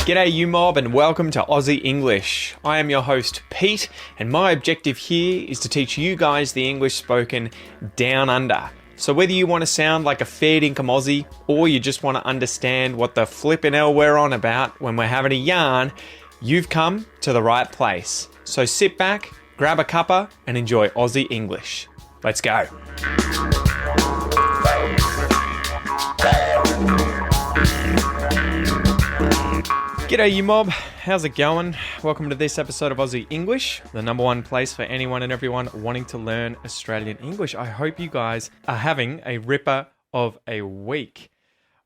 G'day you mob and welcome to Aussie English. I am your host Pete and my objective here is to teach you guys the English spoken down under. So whether you want to sound like a fair dinkum Aussie or you just want to understand what the flippin' hell we're on about when we're having a yarn, you've come to the right place. So sit back, grab a cuppa and enjoy Aussie English. Let's go. G'day you mob, how's it going? Welcome to this episode of Aussie English, the number one place for anyone and everyone wanting to learn Australian English. I hope you guys are having a ripper of a week.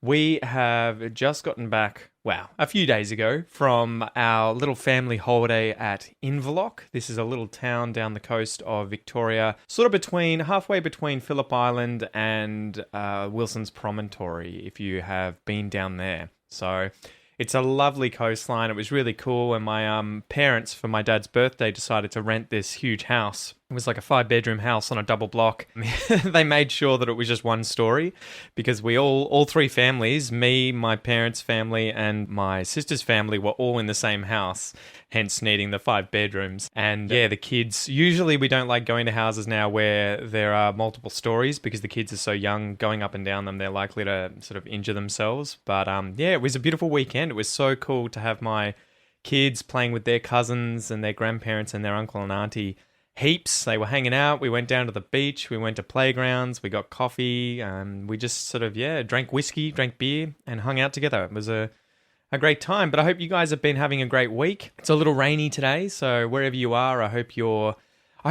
We have just gotten back, a few days ago from our little family holiday at Inverloch. This is a little town down the coast of Victoria, sort of halfway between Phillip Island and Wilson's Promontory, if you have been down there. So it's a lovely coastline. It was really cool. And my parents, for my dad's birthday, decided to rent this huge house. It was like a 5-bedroom house on a double block. They made sure that it was just one story because we all three families, me, my parents' family, and my sister's family were all in the same house, hence needing the 5 bedrooms. And the kids, usually we don't like going to houses now where there are multiple stories because the kids are so young, going up and down them, they're likely to sort of injure themselves. But it was a beautiful weekend. It was so cool to have my kids playing with their cousins and their grandparents and their uncle and auntie. Heaps. They were hanging out. We went down to the beach. We went to playgrounds. We got coffee. We just sort of, drank whiskey, drank beer, and hung out together. It was a great time. But I hope you guys have been having a great week. It's a little rainy today, so wherever you are, I hope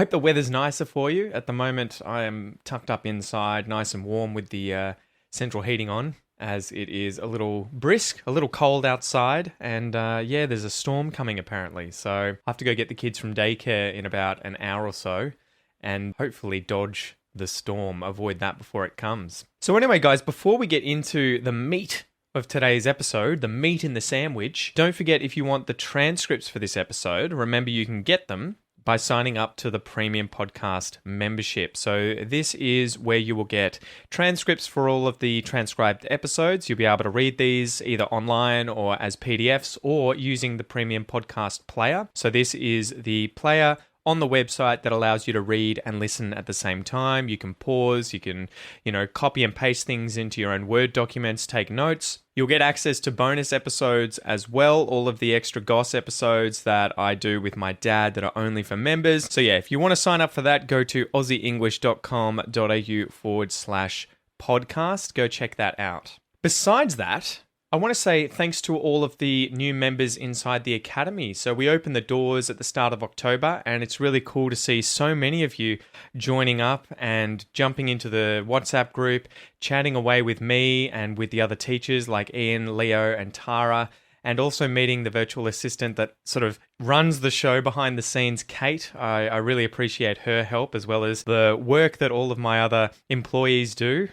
the weather's nicer for you. At the moment, I am tucked up inside, nice and warm with the central heating on, as it is a little brisk, a little cold outside, and there's a storm coming apparently. So I have to go get the kids from daycare in about an hour or so and hopefully dodge the storm, avoid that before it comes. So anyway, guys, before we get into the meat of today's episode, the meat in the sandwich, don't forget if you want the transcripts for this episode, remember you can get them by signing up to the Premium Podcast membership. So this is where you will get transcripts for all of the transcribed episodes. You'll be able to read these either online or as PDFs or using the Premium Podcast player. So this is the player on the website that allows you to read and listen at the same time. You can pause, you can, copy and paste things into your own Word documents, take notes. You'll get access to bonus episodes as well, all of the extra Goss episodes that I do with my dad that are only for members. So if you want to sign up for that, go to aussieenglish.com.au/podcast. Go check that out. Besides that, I want to say thanks to all of the new members inside the Academy. So we opened the doors at the start of October and it's really cool to see so many of you joining up and jumping into the WhatsApp group, chatting away with me and with the other teachers like Ian, Leo and Tara, and also meeting the virtual assistant that sort of runs the show behind the scenes, Kate. I really appreciate her help as well as the work that all of my other employees do.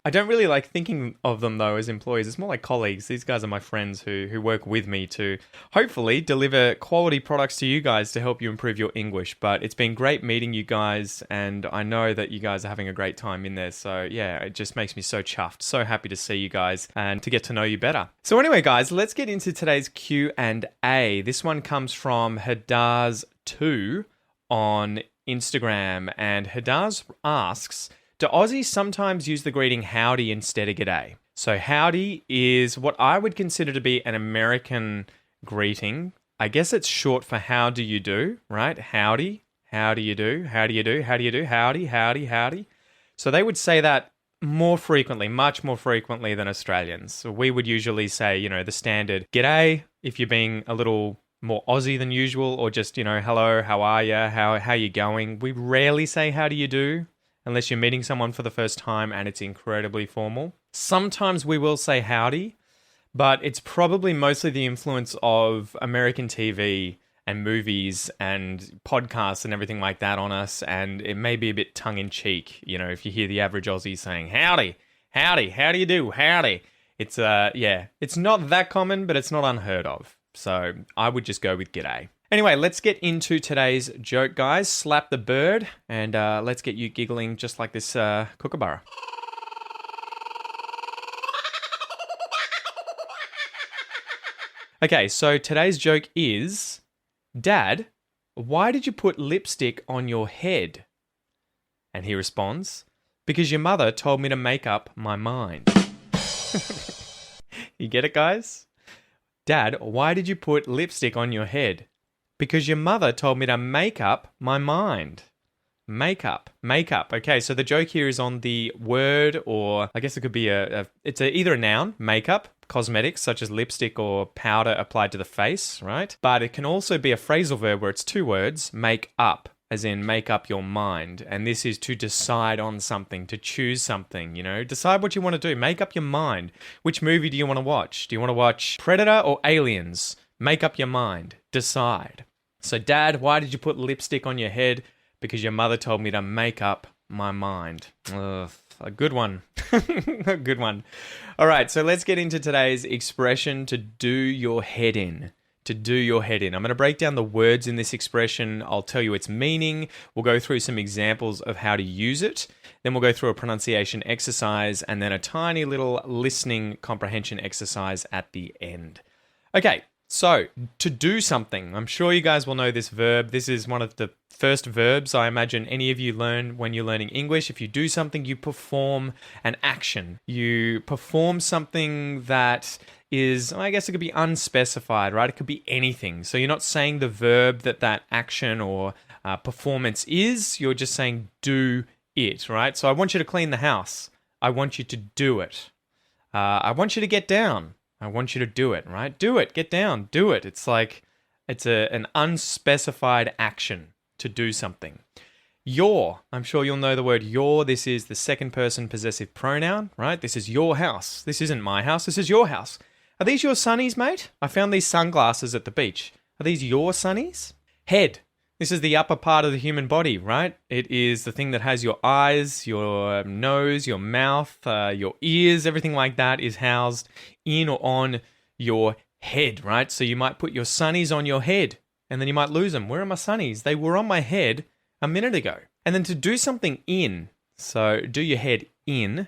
I don't really like thinking of them though as employees. It's more like colleagues. These guys are my friends who work with me to hopefully deliver quality products to you guys to help you improve your English. But it's been great meeting you guys and I know that you guys are having a great time in there. So it just makes me so chuffed. So happy to see you guys and to get to know you better. So anyway, guys, let's get into today's Q&A. This one comes from Hadaz2 on Instagram, and Hadaz asks, do Aussies sometimes use the greeting howdy instead of g'day? So howdy is what I would consider to be an American greeting. I guess it's short for how do you do, right? Howdy, how do you do, how do you do, how do you do, howdy, howdy, howdy. So they would say that more frequently, much more frequently than Australians. So we would usually say, the standard g'day if you're being a little more Aussie than usual, or just, hello, how are you, how you going. We rarely say how do you do unless you're meeting someone for the first time and it's incredibly formal. Sometimes we will say howdy, but it's probably mostly the influence of American TV and movies and podcasts and everything like that on us, and it may be a bit tongue-in-cheek, if you hear the average Aussie saying, howdy, how do you do, howdy. It's, it's not that common, but it's not unheard of. So I would just go with g'day. Anyway, let's get into today's joke, guys. Slap the bird, and let's get you giggling just like this kookaburra. Okay, so today's joke is, Dad, why did you put lipstick on your head? And he responds, because your mother told me to make up my mind. You get it, guys? Dad, why did you put lipstick on your head? Because your mother told me to make up my mind. Makeup. Okay, so the joke here is on the word, or I guess it could be either a noun, makeup, cosmetics such as lipstick or powder applied to the face, right? But it can also be a phrasal verb where it's two words, make up, as in make up your mind. And this is to decide on something, to choose something, decide what you want to do, make up your mind. Which movie do you want to watch? Do you want to watch Predator or Aliens? Make up your mind, decide. So Dad, why did you put lipstick on your head? Because your mother told me to make up my mind. Ugh, a good one. A good one. All right, so let's get into today's expression, to do your head in. To do your head in. I'm going to break down the words in this expression. I'll tell you its meaning. We'll go through some examples of how to use it. Then we'll go through a pronunciation exercise and then a tiny little listening comprehension exercise at the end. Okay. So, to do something. I'm sure you guys will know this verb. This is one of the first verbs I imagine any of you learn when you're learning English. If you do something, you perform an action. You perform something that is, I guess it could be unspecified, right? It could be anything. So you're not saying the verb that action or performance is. You're just saying do it, right? So I want you to clean the house. I want you to do it. I want you to get down. I want you to do it, right? Do it, get down, do it. It's like, it's an unspecified action to do something. Your, I'm sure you'll know the word your. This is the second person possessive pronoun, right? This is your house. This isn't my house, this is your house. Are these your sunnies, mate? I found these sunglasses at the beach. Are these your sunnies? Head. This is the upper part of the human body, right? It is the thing that has your eyes, your nose, your mouth, your ears, everything like that is housed in or on your head, right? So you might put your sunnies on your head and then you might lose them. Where are my sunnies? They were on my head a minute ago. And then to do something in, so do your head in,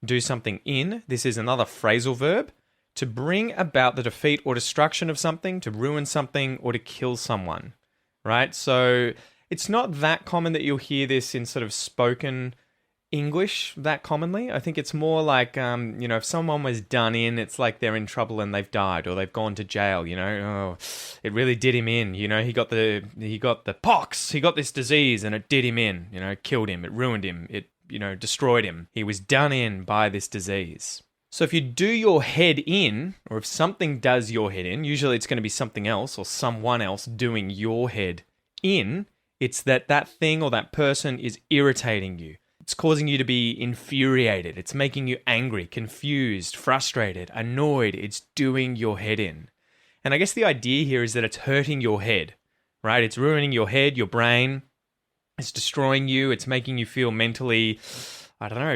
do something in. This is another phrasal verb. To bring about the defeat or destruction of something, to ruin something, or to kill someone. Right? So it's not that common that you'll hear this in sort of spoken English that commonly. I think it's more like, if someone was done in, it's like they're in trouble and they've died or they've gone to jail, Oh, it really did him in, he got the pox, he got this disease and it did him in, killed him, it ruined him, it, destroyed him. He was done in by this disease. So if you do your head in, or if something does your head in, usually it's going to be something else or someone else doing your head in, it's that thing or that person is irritating you. It's causing you to be infuriated. It's making you angry, confused, frustrated, annoyed. It's doing your head in. And I guess the idea here is that it's hurting your head, right? It's ruining your head, your brain. It's destroying you. It's making you feel mentally,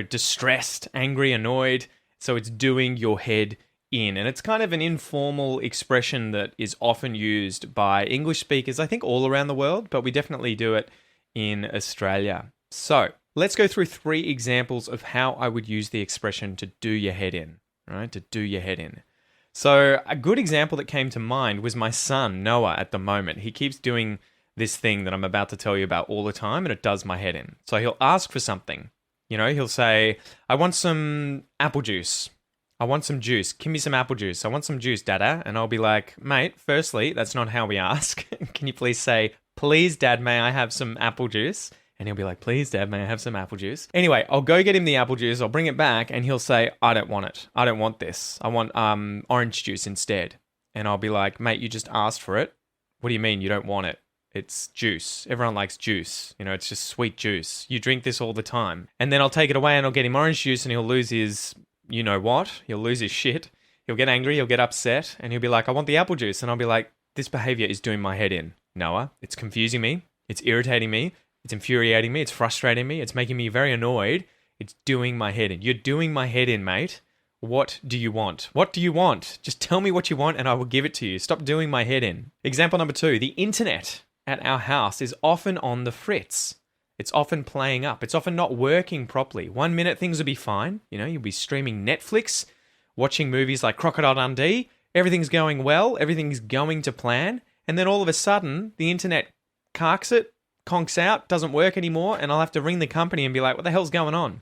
distressed, angry, annoyed. So it's doing your head in. And it's kind of an informal expression that is often used by English speakers, I think all around the world, but we definitely do it in Australia. So let's go through 3 examples of how I would use the expression to do your head in, right? To do your head in. So a good example that came to mind was my son, Noah, at the moment. He keeps doing this thing that I'm about to tell you about all the time, and it does my head in. So he'll ask for something. He'll say, I want some apple juice. I want some juice. Give me some apple juice. I want some juice, Dada. And I'll be like, mate, firstly, that's not how we ask. Can you please say, please, Dad, may I have some apple juice? And he'll be like, please, Dad, may I have some apple juice? Anyway, I'll go get him the apple juice. I'll bring it back and he'll say, I don't want it. I don't want this. I want orange juice instead. And I'll be like, mate, you just asked for it. What do you mean you don't want it? It's juice. Everyone likes juice. It's just sweet juice. You drink this all the time. And then I'll take it away and I'll get him orange juice and he'll lose his, what? He'll lose his shit. He'll get angry. He'll get upset. And he'll be like, I want the apple juice. And I'll be like, this behavior is doing my head in, Noah. It's confusing me. It's irritating me. It's infuriating me. It's frustrating me. It's making me very annoyed. It's doing my head in. You're doing my head in, mate. What do you want? What do you want? Just tell me what you want and I will give it to you. Stop doing my head in. Example number 2, the internet at our house is often on the fritz. It's often playing up. It's often not working properly. 1 minute things will be fine. You'll be streaming Netflix, watching movies like Crocodile Dundee. Everything's going well. Everything's going to plan. And then all of a sudden, the internet conks out, doesn't work anymore, and I'll have to ring the company and be like, what the hell's going on?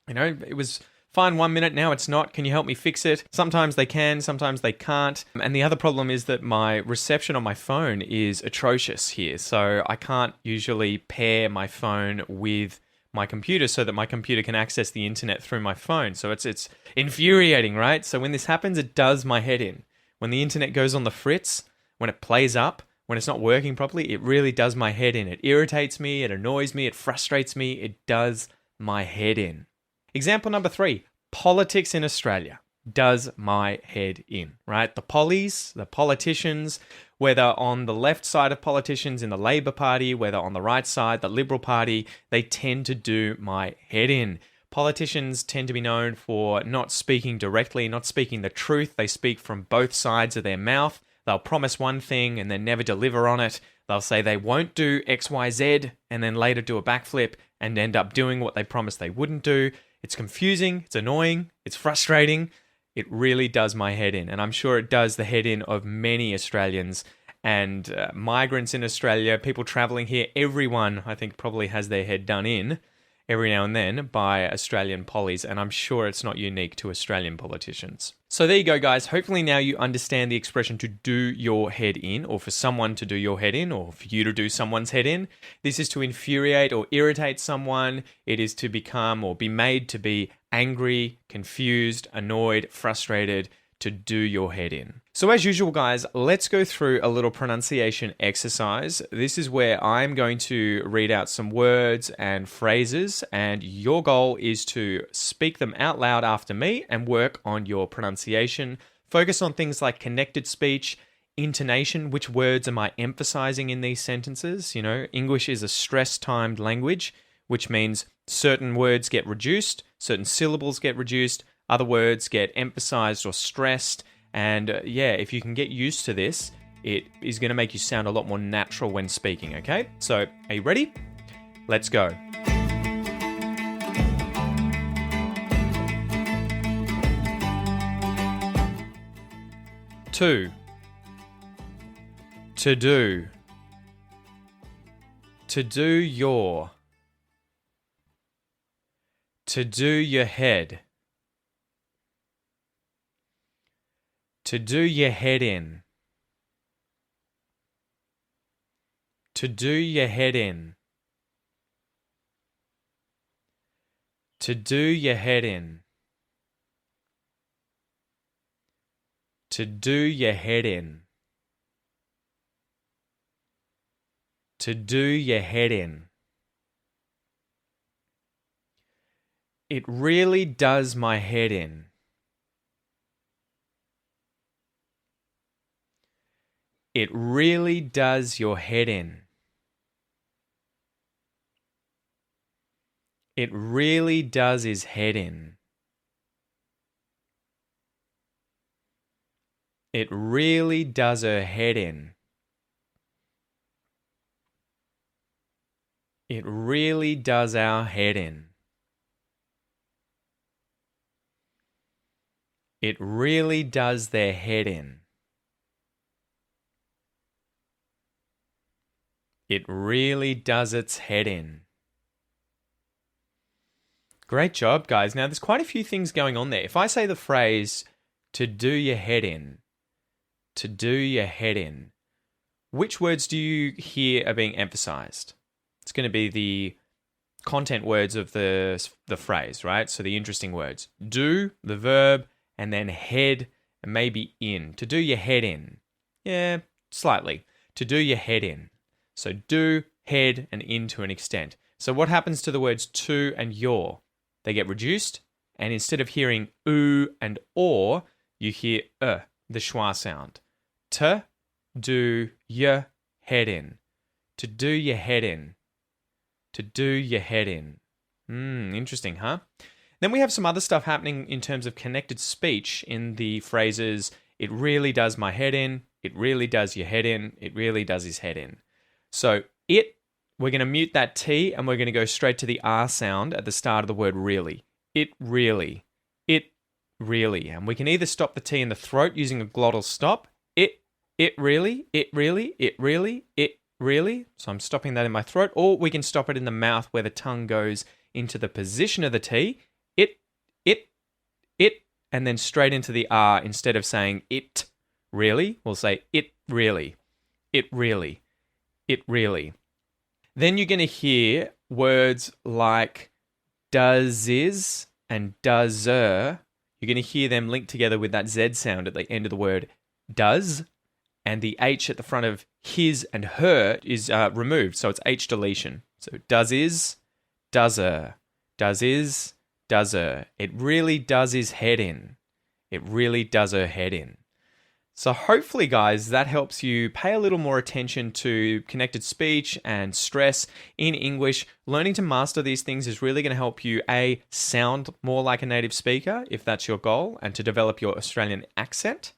It was fine 1 minute, now it's not. Can you help me fix it? Sometimes they can, sometimes they can't. And the other problem is that my reception on my phone is atrocious here. So I can't usually pair my phone with my computer so that my computer can access the internet through my phone. So it's infuriating, right? So when this happens, it does my head in. When the internet goes on the fritz, when it plays up, when it's not working properly, it really does my head in. It irritates me, it annoys me, it frustrates me, it does my head in. Example number 3, politics in Australia does my head in, right? The pollies, the politicians, whether on the left side of politicians in the Labor Party, whether on the right side, the Liberal Party, they tend to do my head in. Politicians tend to be known for not speaking directly, not speaking the truth. They speak from both sides of their mouth. They'll promise one thing and then never deliver on it. They'll say they won't do X, Y, Z and then later do a backflip and end up doing what they promised they wouldn't do. It's confusing, it's annoying, it's frustrating. It really does my head in. And I'm sure it does the head in of many Australians and migrants in Australia, people traveling here. Everyone, I think, probably has their head done in every now and then by Australian pollies, and I'm sure it's not unique to Australian politicians. So there you go, guys. Hopefully now you understand the expression to do your head in, or for someone to do your head in, or for you to do someone's head in. This is to infuriate or irritate someone. It is to become or be made to be angry, confused, annoyed, frustrated, to do your head in. So as usual, guys, let's go through a little pronunciation exercise. This is where I'm going to read out some words and phrases, and your goal is to speak them out loud after me and work on your pronunciation. Focus on things like connected speech, intonation, which words am I emphasizing in these sentences? English is a stress-timed language, which means certain words get reduced, certain syllables get reduced, other words get emphasized or stressed. And if you can get used to this, it is going to make you sound a lot more natural when speaking, okay? So, are you ready? Let's go. To do. To do your. To do your head. To do your head in. To do your head in. To do your head in. To do your head in. To do your head in. It really does my head in. It really does your head in. It really does his head in. It really does her head in. It really does our head in. It really does their head in. It really does its head in. Great job, guys. Now, there's quite a few things going on there. If I say the phrase, to do your head in, to do your head in, which words do you hear are being emphasized? It's going to be the content words of the phrase, right? So the interesting words. Do, the verb, and then head, and maybe in. To do your head in. Yeah, slightly. To do your head in. So do, head, and in to an extent. So what happens to the words to and your? They get reduced, and instead of hearing oo and or, you hear the schwa sound. To do your head in. To do your head in. To do your head in. Interesting, huh? Then we have some other stuff happening in terms of connected speech in the phrases, it really does my head in, it really does your head in, it really does his head in. So we're going to mute that T and we're going to go straight to the R sound at the start of the word really. It really. And we can either stop the T in the throat using a glottal stop. It really. So I'm stopping that in my throat. Or we can stop it in the mouth where the tongue goes into the position of the T. It, and then straight into the R instead of saying it really. We'll say it really. It really. Then you're going to hear words like does is and does-er. You're going to hear them linked together with that Z sound at the end of the word does, and the H at the front of his and her is removed, so it's H deletion. So does is, does-er. Does is, does-er. It really does his head in. It really does her head in. So hopefully, guys, that helps you pay a little more attention to connected speech and stress in English. Learning to master these things is really going to help you, A, sound more like a native speaker, if that's your goal, and to develop your Australian accent.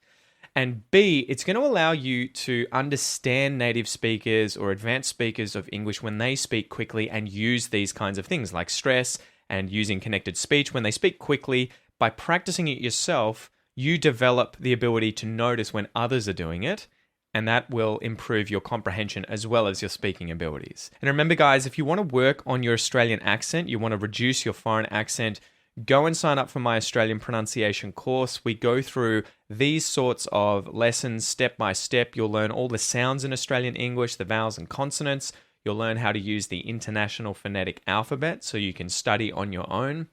And B, it's going to allow you to understand native speakers or advanced speakers of English when they speak quickly and use these kinds of things like stress and using connected speech. When they speak quickly, by practicing it yourself, you develop the ability to notice when others are doing it, and that will improve your comprehension as well as your speaking abilities. And remember, guys, if you want to work on your Australian accent, you want to reduce your foreign accent, go and sign up for my Australian pronunciation course. We go through these sorts of lessons step by step. You'll learn all the sounds in Australian English, the vowels and consonants. You'll learn how to use the International Phonetic Alphabet so you can study on your own.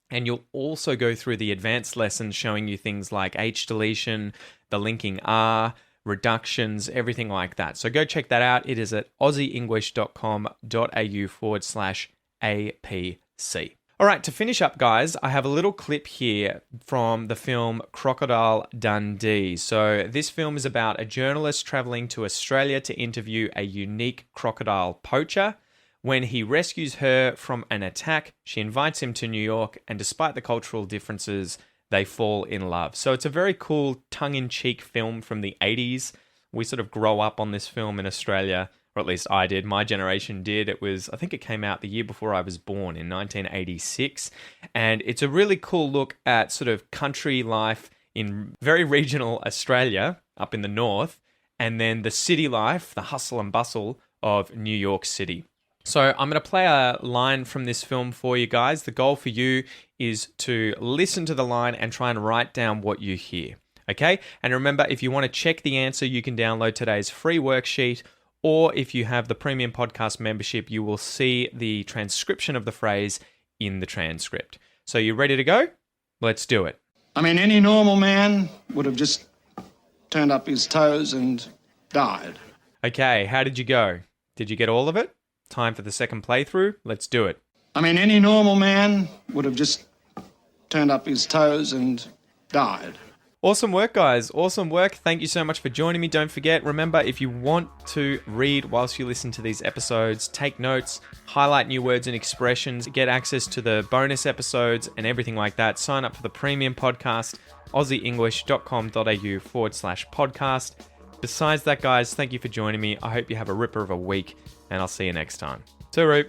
And you'll also go through the advanced lessons showing you things like H deletion, the linking R, reductions, everything like that. So go check that out. It is at aussieenglish.com.au/APC. All right, to finish up, guys, I have a little clip here from the film Crocodile Dundee. So this film is about a journalist traveling to Australia to interview a unique crocodile poacher. When he rescues her from an attack, she invites him to New York, and despite the cultural differences, they fall in love. So it's a very cool tongue-in-cheek film from the 80s. We sort of grow up on this film in Australia, or at least I did. My generation did. I think it came out the year before I was born in 1986. And it's a really cool look at sort of country life in very regional Australia, up in the north, and then the city life, the hustle and bustle of New York City. So I'm going to play a line from this film for you guys. The goal for you is to listen to the line and try and write down what you hear. Okay? And remember, if you want to check the answer, you can download today's free worksheet, or if you have the premium podcast membership, you will see the transcription of the phrase in the transcript. So you ready to go? Let's do it. I mean, any normal man would have just turned up his toes and died. Okay, how did you go? Did you get all of it? Time for the second playthrough. Let's do it. I mean, any normal man would have just turned up his toes and died. Awesome work, guys. Awesome work. Thank you so much for joining me. Don't forget, remember, if you want to read whilst you listen to these episodes, take notes, highlight new words and expressions, get access to the bonus episodes and everything like that, sign up for the premium podcast, aussieenglish.com.au/podcast. Besides that, guys, thank you for joining me. I hope you have a ripper of a week, and I'll see you next time. Tooroo.